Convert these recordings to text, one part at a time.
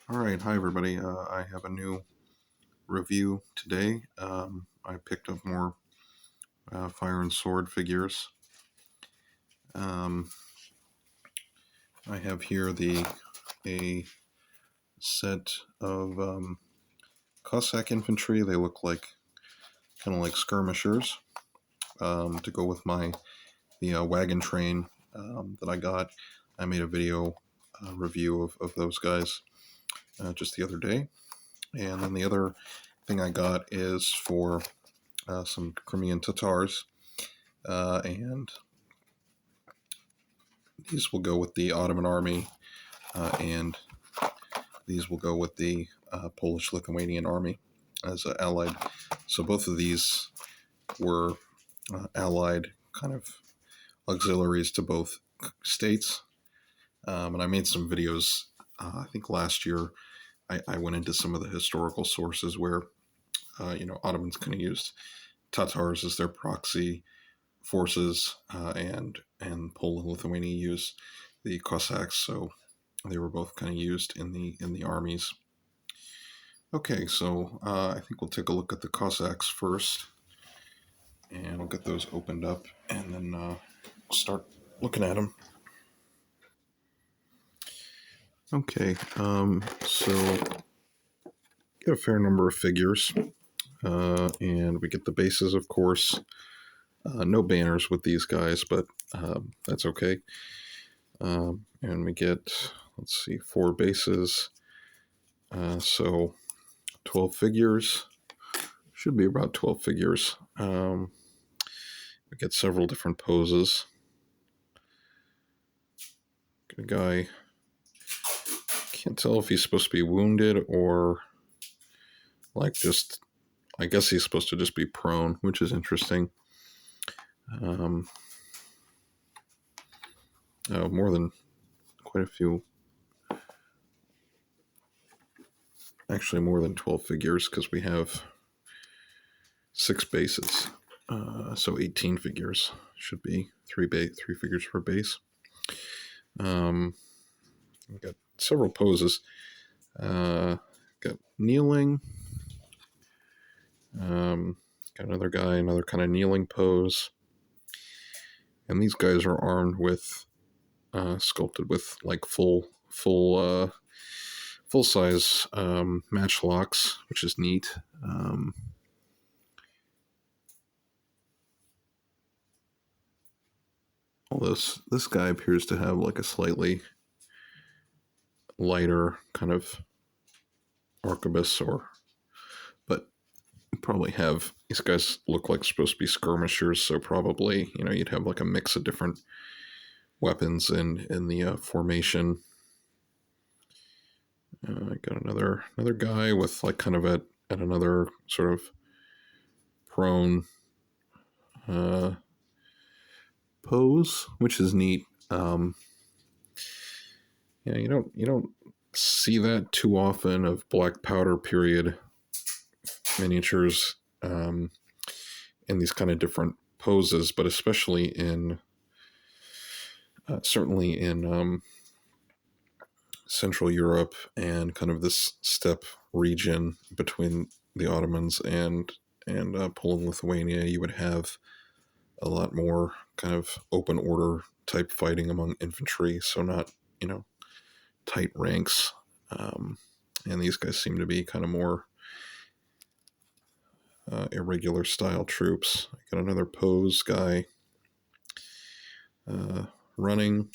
All right, hi everybody. I have a new review today. I picked up more fire and sword figures. I have here a set of Cossack infantry. They look like kind of like skirmishers to go with the wagon train that I got. I made a video review of those guys just the other day, and then the other thing I got is for some Crimean Tatars, and these will go with the Ottoman army, and these will go with the Polish-Lithuanian army as allied. So both of these were allied kind of auxiliaries to both states. And I made some videos, I think last year. I went into some of the historical sources where, Ottomans kind of used Tatars as their proxy forces, and Poland and Lithuania used the Cossacks. So they were both kind of used in the armies. Okay, so I think we'll take a look at the Cossacks first, and we'll get those opened up, and then start looking at them. Okay, so get a fair number of figures, and we get the bases, of course. No banners with these guys, but that's okay. And we get, let's see, 4 bases. So 12 figures. Should be about 12 figures. We get several different poses. Got a guy, can't tell if he's supposed to be wounded or like just, I guess he's supposed to just be prone, which is interesting. More than quite a few. Actually, more than 12 figures because we have 6 bases. So 18 figures should be 3 figures per base. We got several poses. Got kneeling. Got another guy, another kind of kneeling pose. And these guys are armed with, sculpted with like full size matchlocks, which is neat. Although this guy appears to have like a slightly lighter kind of arquebus, but probably have, these guys look like supposed to be skirmishers, so probably you'd have like a mix of different weapons in the formation. I got another guy with like kind of at another sort of prone pose, which is neat. You don't see that too often of black powder period miniatures in these kind of different poses, but especially in certainly in Central Europe and kind of this steppe region between the Ottomans and Poland, Lithuania, you would have a lot more kind of open order type fighting among infantry, so not tight ranks. And these guys seem to be kind of more irregular style troops. I got another pose guy running.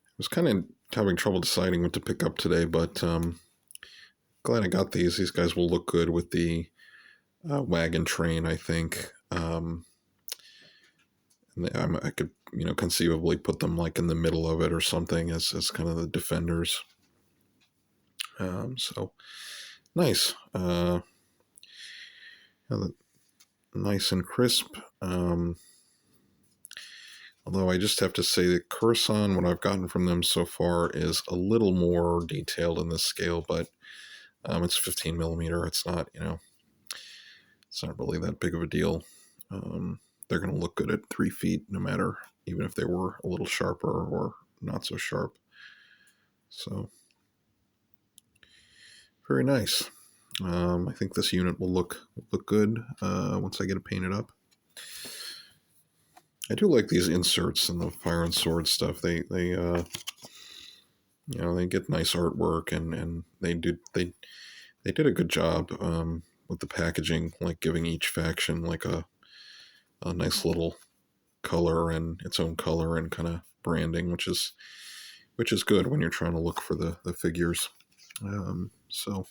I was kind of having trouble deciding what to pick up today, but glad I got these. These guys will look good with the wagon train, I think. And I could, conceivably put them like in the middle of it or something as kind of the defenders. So nice. Nice and crisp. Although I just have to say that Kherson, what I've gotten from them so far, is a little more detailed in this scale, but it's 15 millimeter. It's not, it's not really that big of a deal. They're going to look good at 3 feet, no matter, even if they were a little sharper or not so sharp. So very nice. I think this unit will look good once I get it painted up. I do like these inserts and the fire and sword stuff. They get nice artwork, and they did a good job with the packaging, like giving each faction like a nice little color and its own color and kind of branding, which is good when you're trying to look for the figures. So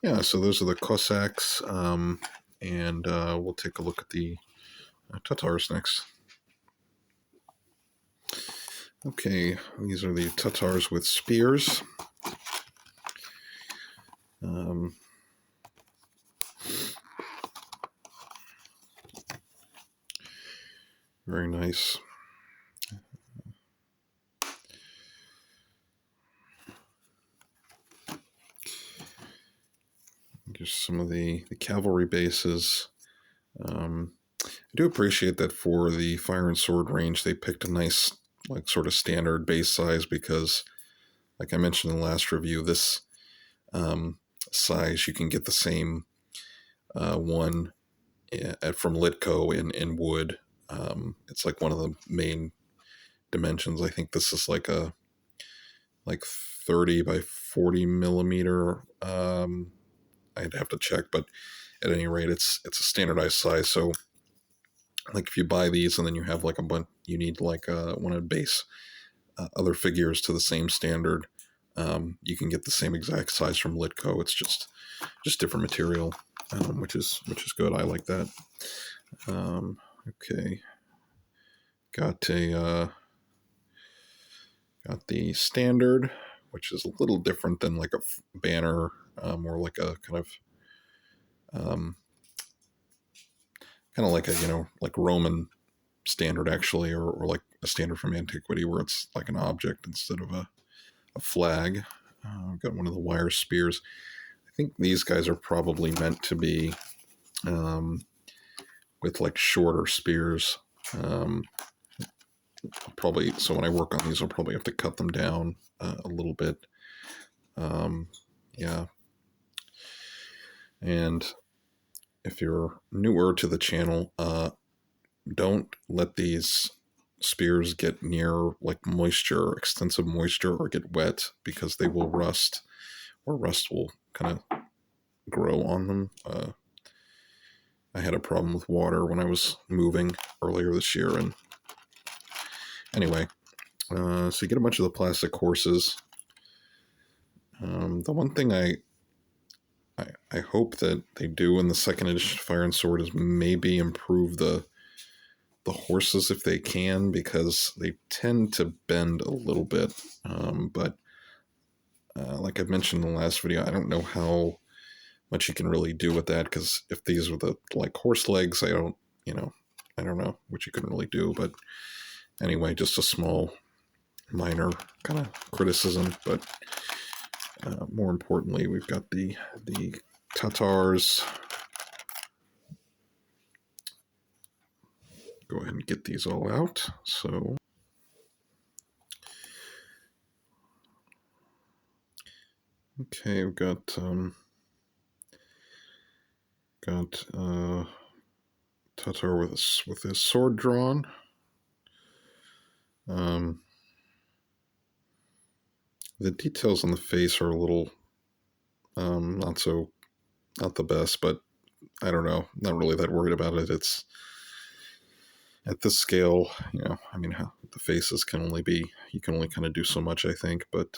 those are the Cossacks, and we'll take a look at the Tatars next. Okay, these are the Tatars with spears. Very nice. Just some of the cavalry bases. I do appreciate that for the fire and sword range, they picked a nice, like, sort of standard base size because, like I mentioned in the last review, this size you can get the same one from Litco in wood. It's like one of the main dimensions. I think this is like 30 by 40 millimeter. I'd have to check, but at any rate, it's a standardized size. So, like, if you buy these and then you have like a bunch, you need like one of the base other figures to the same standard. You can get the same exact size from Litco. It's just different material, which is good. I like that. Okay, got the standard, which is a little different than like a banner, or like a kind of like a like Roman standard actually, or like a standard from antiquity where it's like an object instead of a flag. I've got one of the wire spears. I think these guys are probably meant to be with like shorter spears. Probably, so when I work on these, I'll probably have to cut them down a little bit. Yeah. And if you're newer to the channel, don't let these spears get near like extensive moisture, or get wet, because they will rust, or rust will kind of grow on them. I had a problem with water when I was moving earlier this year, and anyway, so you get a bunch of the plastic horses. The one thing I hope that they do in the second edition Fire and Sword is maybe improve the horses if they can, because they tend to bend a little bit. But like I mentioned in the last video, I don't know how much you can really do with that, because if these were the like horse legs, I don't know what you can really do. But anyway, just a small minor kind of criticism. But more importantly, we've got the Tatars. Go ahead and get these all out. So okay, we've got Tatar with his sword drawn. The details on the face are a little not the best, but I don't know, not really that worried about it. It's at this scale, I mean, the faces can only kind of do so much, I think. But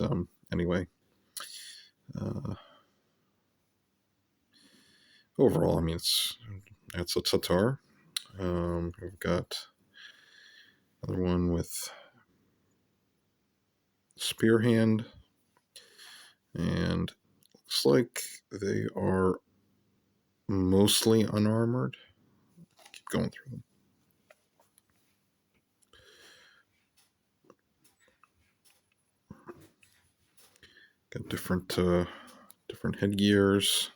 anyway, overall, I mean, it's a Tatar. We've got another one with spear hand, and looks like they are mostly unarmored. Keep going through them. Got different headgears.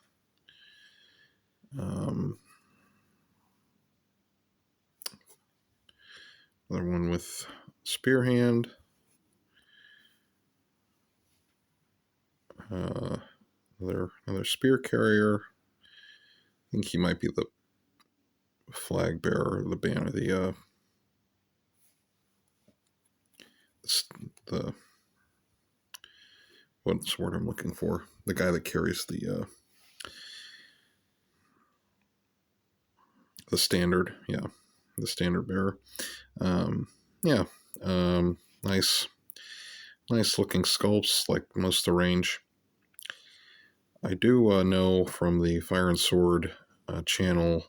Another one with spear hand. Another spear carrier. I think he might be the flag bearer, the banner, the what's the word I'm looking for? The guy that carries the standard, yeah, the standard bearer. Yeah, nice looking sculpts, like most of the range. I do know from the Fire and Sword channel,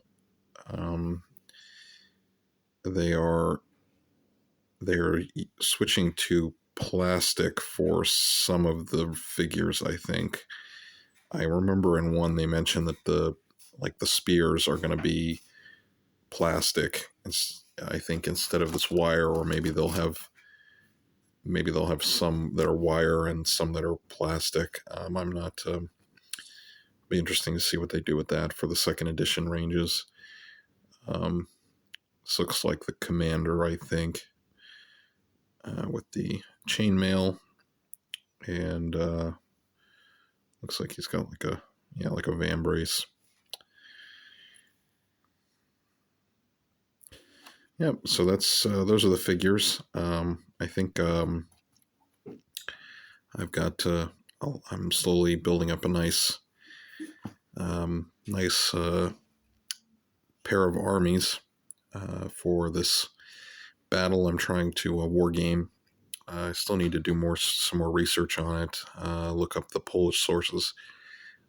they are switching to plastic for some of the figures. I think I remember in one they mentioned that the spears are going to be plastic. I think instead of this wire, or maybe they'll have some that are wire and some that are plastic. I'm not. Be interesting to see what they do with that for the second edition ranges. This looks like the commander, I think, with the chainmail, and looks like he's got like a van brace. Yep. So that's those are the figures. I think I've got. I'm slowly building up a nice pair of armies for this battle I'm trying to war game. I still need to do some more research on it. Look up the Polish sources.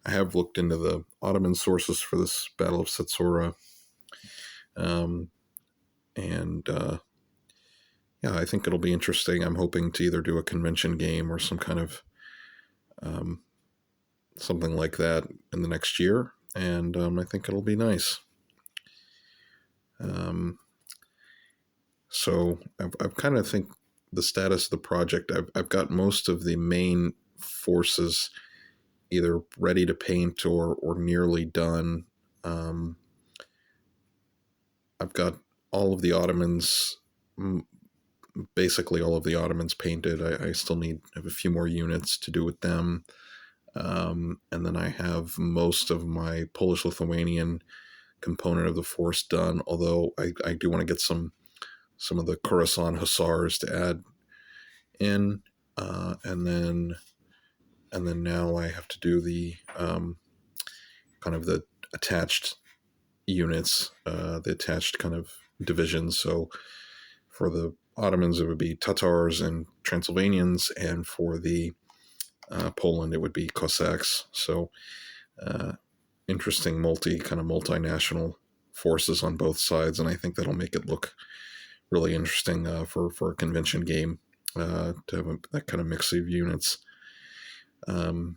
I have looked into the Ottoman sources for this Battle of Setsura. Yeah, I think it'll be interesting. I'm hoping to either do a convention game or some kind of something like that in the next year, and I think it'll be nice. So I've kind of think the status of the project. I've got most of the main forces either ready to paint or nearly done. I've got all of the Ottomans, basically all of the Ottomans painted. I still have a few more units to do with them. And then I have most of my Polish-Lithuanian component of the force done, although I do want to get some of the Khorasan Hussars to add in. And then now I have to do the kind of the attached units, the attached kind of divisions. So for the Ottomans, it would be Tatars and Transylvanians, and for the Poland, it would be Cossacks. So interesting multinational forces on both sides, and I think that'll make it look really interesting for a convention game to have that kind of mix of units. And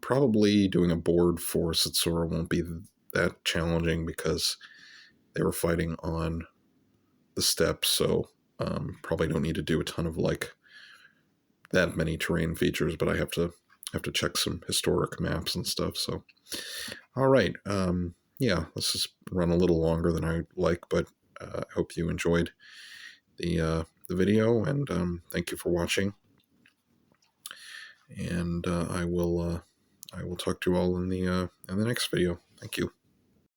probably doing a board for Setsura won't be that challenging because they were fighting on the steppes, so probably don't need to do a ton of that many terrain features, but I have to check some historic maps and stuff. So all right, yeah, this has run a little longer than I like, but I hope you enjoyed the video, and thank you for watching. And I will talk to you all in the next video. Thank you.